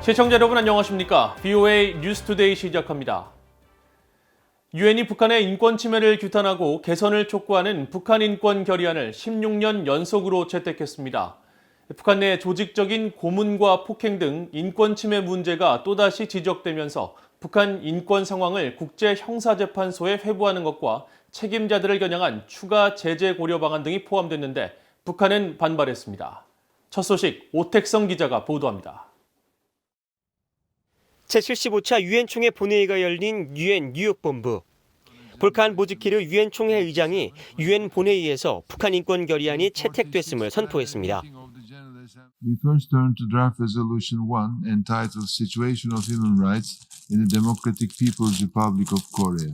시청자 여러분 안녕하십니까? VOA 뉴스투데이 시작합니다. 유엔이 북한의 인권 침해를 규탄하고 개선을 촉구하는 북한 인권 결의안을 16년 연속으로 채택했습니다. 북한 내 조직적인 고문과 폭행 등 인권 침해 문제가 또다시 지적되면서 북한 인권 상황을 국제형사재판소에 회부하는 것과 책임자들을 겨냥한 추가 제재 고려 방안 등이 포함됐는데 북한은 반발했습니다. 첫 소식 오택성 기자가 보도합니다. 제75차 유엔 총회 본회의가 열린 유엔 뉴욕 본부. 볼칸 보즈키르 유엔 총회 의장이 유엔 본회의에서 북한 인권 결의안이 채택됐음을 선포했습니다. We first turn to draft resolution 1 entitled Situation of Human Rights in the Democratic People's Republic of Korea.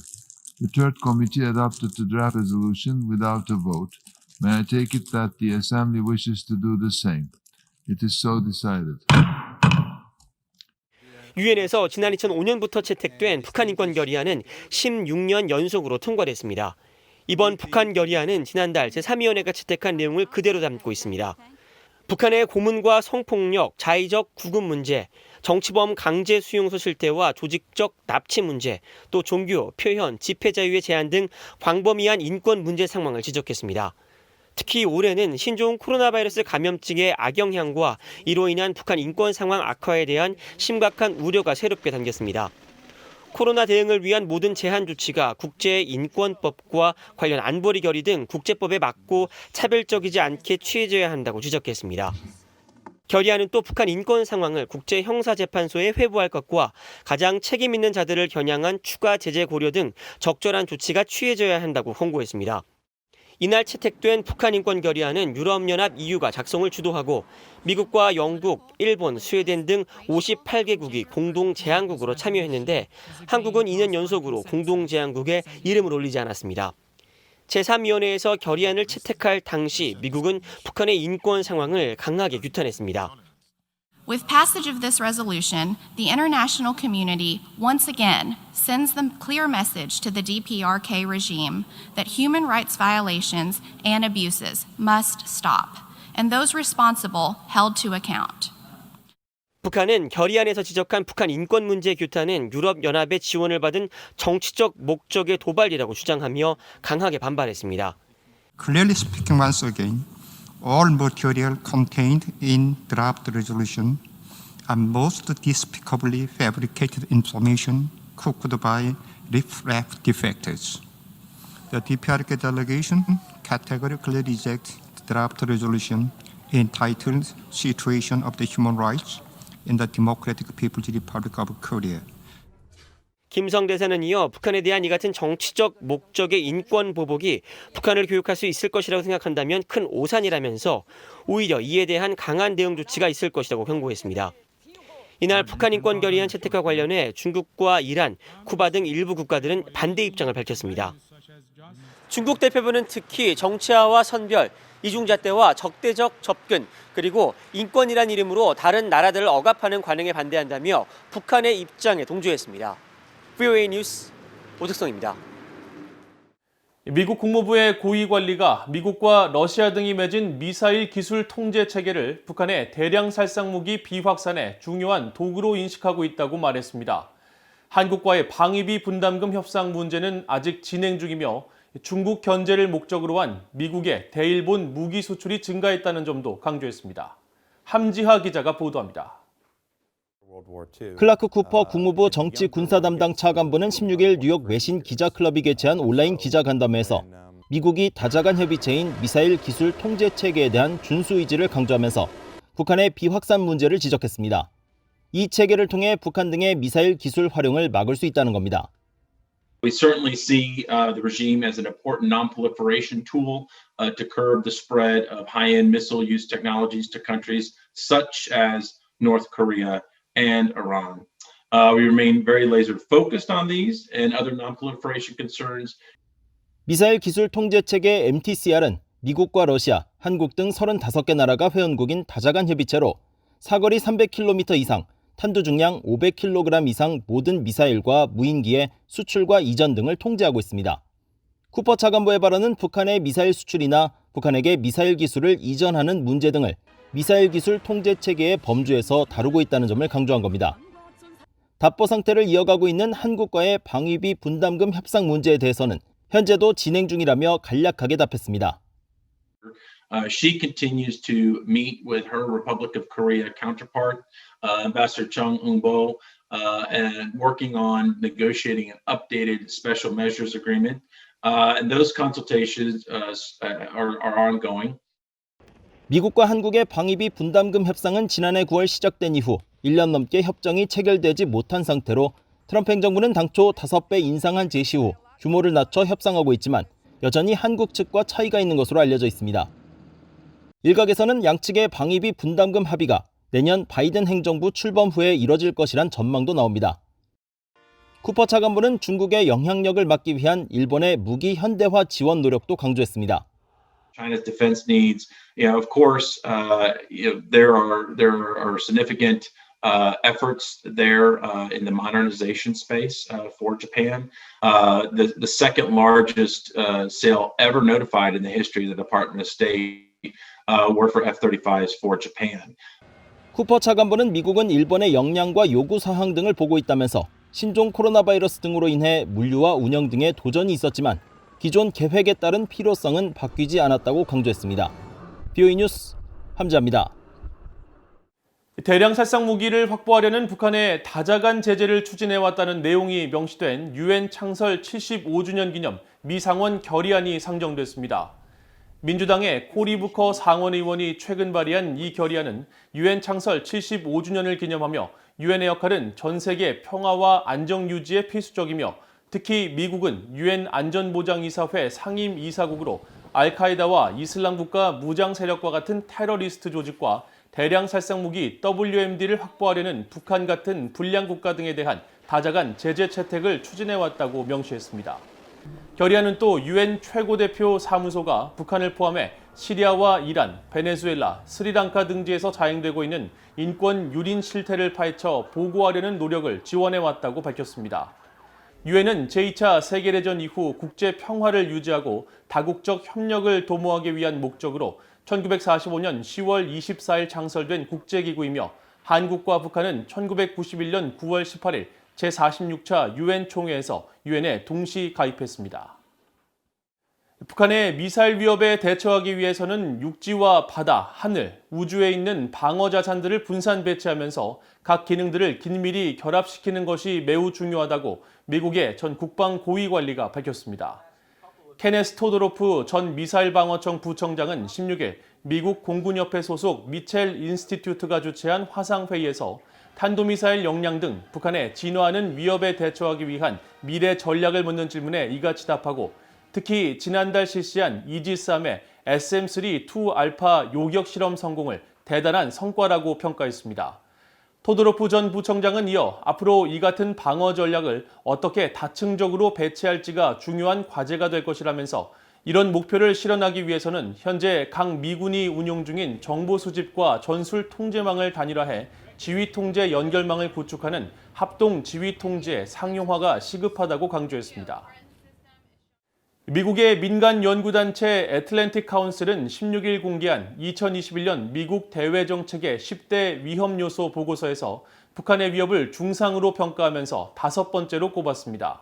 The third committee adopted the draft resolution without a vote. May I take it that the Assembly wishes to do the same? It is so decided. 유엔에서 지난 2005년부터 채택된 북한 인권 결의안은 16년 연속으로 통과됐습니다. 이번 북한 결의안은 지난달 제3위원회가 채택한 내용을 그대로 담고 있습니다. 북한의 고문과 성폭력, 자의적 구금 문제, 정치범 강제 수용소 실태와 조직적 납치 문제, 또 종교, 표현, 집회 자유의 제한 등 광범위한 인권 문제 상황을 지적했습니다. 특히 올해는 신종 코로나 바이러스 감염증의 악영향과 이로 인한 북한 인권 상황 악화에 대한 심각한 우려가 새롭게 담겼습니다. 코로나 대응을 위한 모든 제한 조치가 국제인권법과 관련 안보리 결의 등 국제법에 맞고 차별적이지 않게 취해져야 한다고 지적했습니다. 결의안은 또 북한 인권 상황을 국제형사재판소에 회부할 것과 가장 책임 있는 자들을 겨냥한 추가 제재 고려 등 적절한 조치가 취해져야 한다고 권고했습니다. 이날 채택된 북한 인권 결의안은 유럽연합 EU가 작성을 주도하고 미국과 영국, 일본, 스웨덴 등 58개국이 공동 제안국으로 참여했는데 한국은 2년 연속으로 공동 제안국에 이름을 올리지 않았습니다. 제3위원회에서 결의안을 채택할 당시 미국은 북한의 인권 상황을 강하게 규탄했습니다. With passage of this resolution, the international community once again sends the clear message to the DPRK regime that human rights violations and abuses must stop, and those responsible held to account. 북한은 결의안에서 지적한 북한 인권 문제 규탄은 유럽연합의 지원을 받은 정치적 목적의 도발이라고 주장하며 강하게 반발했습니다. Clearly speaking once again, all material contained in draft resolution are most despicably fabricated information cooked by riff-raff defectors. The DPRK delegation categorically rejects the draft resolution entitled Situation of the Human Rights in the Democratic People's Republic of Korea. 김성 대사는 이어 북한에 대한 이 같은 정치적 목적의 인권 보복이 북한을 교육할 수 있을 것이라고 생각한다면 큰 오산이라면서 오히려 이에 대한 강한 대응 조치가 있을 것이라고 경고했습니다. 이날 북한 인권 결의안 채택과 관련해 중국과 이란, 쿠바 등 일부 국가들은 반대 입장을 밝혔습니다. 중국 대표부는 특히 정치화와 선별, 이중잣대와 적대적 접근, 그리고 인권이란 이름으로 다른 나라들을 억압하는 관행에 반대한다며 북한의 입장에 동조했습니다. VOA 뉴스 오택성입니다. 미국 국무부의 고위 관리가 미국과 러시아 등이 맺은 미사일 기술 통제 체계를 북한의 대량 살상 무기 비확산의 중요한 도구로 인식하고 있다고 말했습니다. 한국과의 방위비 분담금 협상 문제는 아직 진행 중이며 중국 견제를 목적으로 한 미국의 대일본 무기 수출이 증가했다는 점도 강조했습니다. 함지하 기자가 보도합니다. 클라크 쿠퍼 국무부 정치 군사 담당 차관보는 16일 뉴욕 외신 기자클럽이 개최한 온라인 기자간담회에서 미국이 다자간 협의체인 미사일 기술 통제 체계에 대한 준수 의지를 강조하면서 북한의 비확산 문제를 지적했습니다. 이 체계를 통해 북한 등의 미사일 기술 활용을 막을 수 있다는 겁니다. We certainly see the regime as an important non-proliferation tool to curb the spread of high-end missile use technologies to countries such as North Korea and Iran. We remain very laser focused on these and other non-proliferation concerns. 미사일 기술 통제 체계 MTCR은 미국과 러시아, 한국 등 35개 나라가 회원국인 다자간 협의체로 사거리 300km 이상, 탄두 중량 500kg 이상 모든 미사일과 무인기의 수출과 이전 등을 통제하고 있습니다. 쿠퍼 차관보의 발언은 북한의 미사일 수출이나 북한에게 미사일 기술을 이전하는 문제 등을 미사일 기술 통제 체계의 범주에서 다루고 있다는 점을 강조한 겁니다. 답보 상태를 이어가고 있는 한국과의 방위비 분담금 협상 문제에 대해서는 현재도 진행 중이라며 간략하게 답했습니다. She continues to meet with her Republic of Korea counterpart, Ambassador Chung Eun-bo, and working on negotiating an updated special measures agreement. And those consultations are ongoing. 미국과 한국의 방위비 분담금 협상은 지난해 9월 시작된 이후 1년 넘게 협정이 체결되지 못한 상태로 트럼프 행정부는 당초 5배 인상한 제시 후 규모를 낮춰 협상하고 있지만 여전히 한국 측과 차이가 있는 것으로 알려져 있습니다. 일각에서는 양측의 방위비 분담금 합의가 내년 바이든 행정부 출범 후에 이뤄질 것이란 전망도 나옵니다. 쿠퍼 차관보는 중국의 영향력을 막기 위한 일본의 무기 현대화 지원 노력도 강조했습니다. China's defense needs, of course, there are significant efforts there in the modernization space for Japan. The second largest sale ever notified in the history of the Department of State were for F-35s for Japan. 쿠퍼 차관보는 미국은 일본의 역량과 요구 사항 등을 보고 있다면서 신종 코로나 바이러스 등으로 인해 물류와 운영 등에 도전이 있었지만 기존 계획에 따른 필요성은 바뀌지 않았다고 강조했습니다. BOE 뉴스 함지아입니다. 대량 살상 무기를 확보하려는 북한의 다자간 제재를 추진해왔다는 내용이 명시된 유엔 창설 75주년 기념 미상원 결의안이 상정됐습니다. 민주당의 코리 부커 상원의원이 최근 발의한 이 결의안은 유엔 창설 75주년을 기념하며 유엔의 역할은 전 세계 평화와 안정 유지에 필수적이며 특히 미국은 유엔 안전보장이사회 상임이사국으로 알카에다와 이슬람 국가 무장 세력과 같은 테러리스트 조직과 대량 살상 무기 WMD를 확보하려는 북한 같은 불량 국가 등에 대한 다자간 제재 채택을 추진해왔다고 명시했습니다. 결의안은 또 유엔 최고대표 사무소가 북한을 포함해 시리아와 이란, 베네수엘라, 스리랑카 등지에서 자행되고 있는 인권 유린 실태를 파헤쳐 보고하려는 노력을 지원해왔다고 밝혔습니다. 유엔은 제2차 세계대전 이후 국제 평화를 유지하고 다국적 협력을 도모하기 위한 목적으로 1945년 10월 24일 창설된 국제기구이며 한국과 북한은 1991년 9월 18일 제46차 유엔 총회에서 유엔에 동시 가입했습니다. 북한의 미사일 위협에 대처하기 위해서는 육지와 바다, 하늘, 우주에 있는 방어 자산들을 분산 배치하면서 각 기능들을 긴밀히 결합시키는 것이 매우 중요하다고 미국의 전 국방 고위관리가 밝혔습니다. 케네스 토도로프 전 미사일방어청 부청장은 16일 미국 공군협회 소속 미첼 인스티튜트가 주최한 화상회의에서 탄도미사일 역량 등 북한의 진화하는 위협에 대처하기 위한 미래 전략을 묻는 질문에 이같이 답하고 특히 지난달 실시한 이지스함의 SM-3 2알파 요격 실험 성공을 대단한 성과라고 평가했습니다. 토도로프 전 부청장은 이어 앞으로 이 같은 방어 전략을 어떻게 다층적으로 배치할지가 중요한 과제가 될 것이라면서 이런 목표를 실현하기 위해서는 현재 각 미군이 운용 중인 정보 수집과 전술 통제망을 단일화해 지휘 통제 연결망을 구축하는 합동 지휘 통제 상용화가 시급하다고 강조했습니다. 미국의 민간 연구단체 애틀랜틱 카운슬은 16일 공개한 2021년 미국 대외 정책의 10대 위험 요소 보고서에서 북한의 위협을 중상으로 평가하면서 5번째로 꼽았습니다.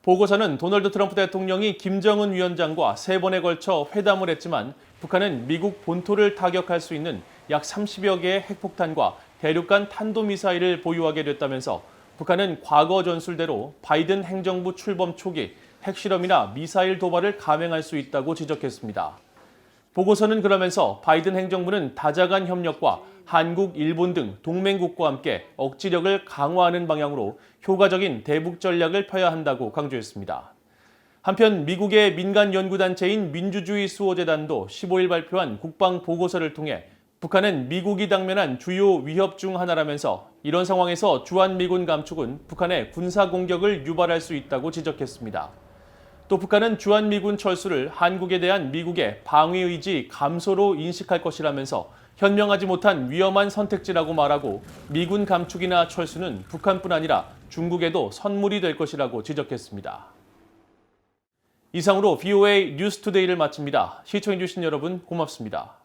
보고서는 도널드 트럼프 대통령이 김정은 위원장과 3번에 걸쳐 회담을 했지만 북한은 미국 본토를 타격할 수 있는 약 30여 개의 핵폭탄과 대륙간 탄도미사일을 보유하게 됐다면서 북한은 과거 전술대로 바이든 행정부 출범 초기 핵실험이나 미사일 도발을 감행할 수 있다고 지적했습니다. 보고서는 그러면서 바이든 행정부는 다자간 협력과 한국, 일본 등 동맹국과 함께 억지력을 강화하는 방향으로 효과적인 대북 전략을 펴야 한다고 강조했습니다. 한편 미국의 민간 연구단체인 민주주의 수호재단도 15일 발표한 국방 보고서를 통해 북한은 미국이 당면한 주요 위협 중 하나라면서 이런 상황에서 주한미군 감축은 북한의 군사 공격을 유발할 수 있다고 지적했습니다. 또 북한은 주한미군 철수를 한국에 대한 미국의 방위의지 감소로 인식할 것이라면서 현명하지 못한 위험한 선택지라고 말하고 미군 감축이나 철수는 북한뿐 아니라 중국에도 선물이 될 것이라고 지적했습니다. 이상으로 VOA 뉴스투데이를 마칩니다. 시청해주신 여러분 고맙습니다.